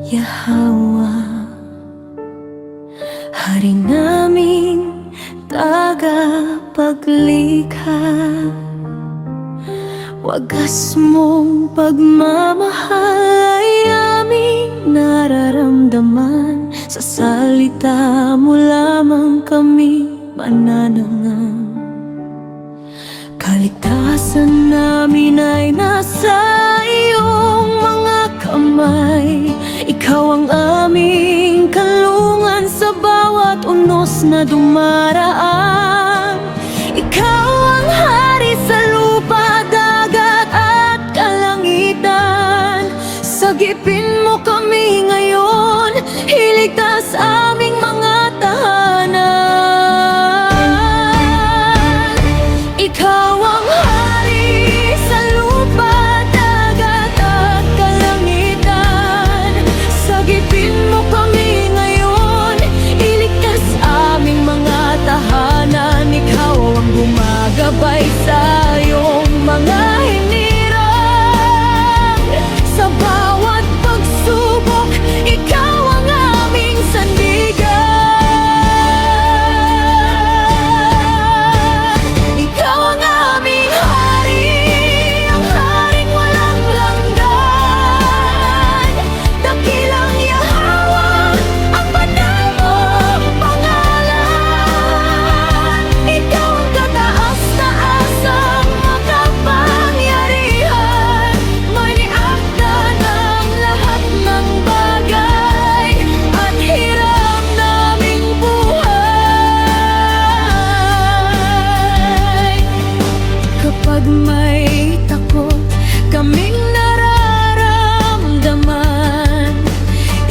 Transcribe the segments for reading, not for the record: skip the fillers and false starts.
Yahwa, Hari naming tagapaglikha. Wagas mong pagmamahal ay aming nararamdaman. Sa salita mo lamang kami mananangam. Kaligtasan namin ay nasa iyong mga kamay. Ikaw ang aming kalungan sa bawat unos na dumaraan. Ikaw ang hari sa lupa, dagat at kalangitan. Sagipin mo kami ngayon, iligtas aming mga tahanan. Ikaw ang hari sa lupa, dagat at kalangitan. Sagipin mo kami ngayon, iligtas aming mga tahanan. Ikaw ang gumagabay sa iyong mga hinirang. Sa bawat pagsubok, ikaw ang aming sandigan. Ikaw ang aming hari, ang haring walang langgan. Dakilang Yahwa, ang banal mong pangalan. Ikaw ang kataas-taasang makapangyarihan. Maniakda ng lahat ng bagay at hiram naming buhay. Kapag may takot kaming nararamdaman,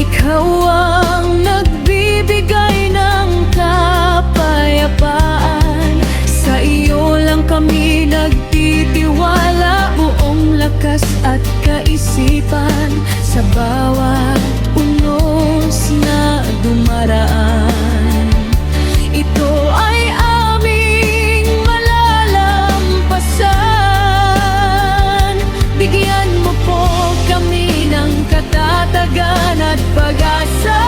ikaw ang nagbibigay ng kapayapaan. Sa iyo lang kami nagtitiwala, buong lakas at kaisipan. Sa bawat unos na dumaraan, ito ay aming malalampasan. Bigyan mo po kami ng katatagan at pag-asa.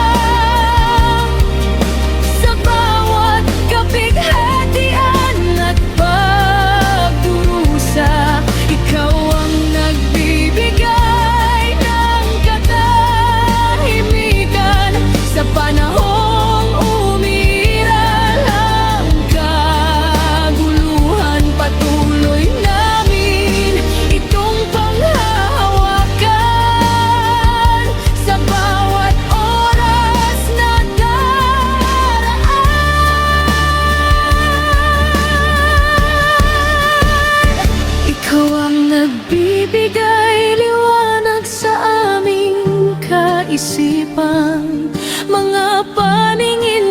Sa bawat kapighatian at pagdurusa, ikaw ang nagbibigay ng katahimikan. Sa panahong umiiral ang kaguluhan, patuloy namin itong panghahawakan. Sa bawat oras na daraan, ikaw ang nagbibigay liwanag sa aming kaisipan. Mga paningin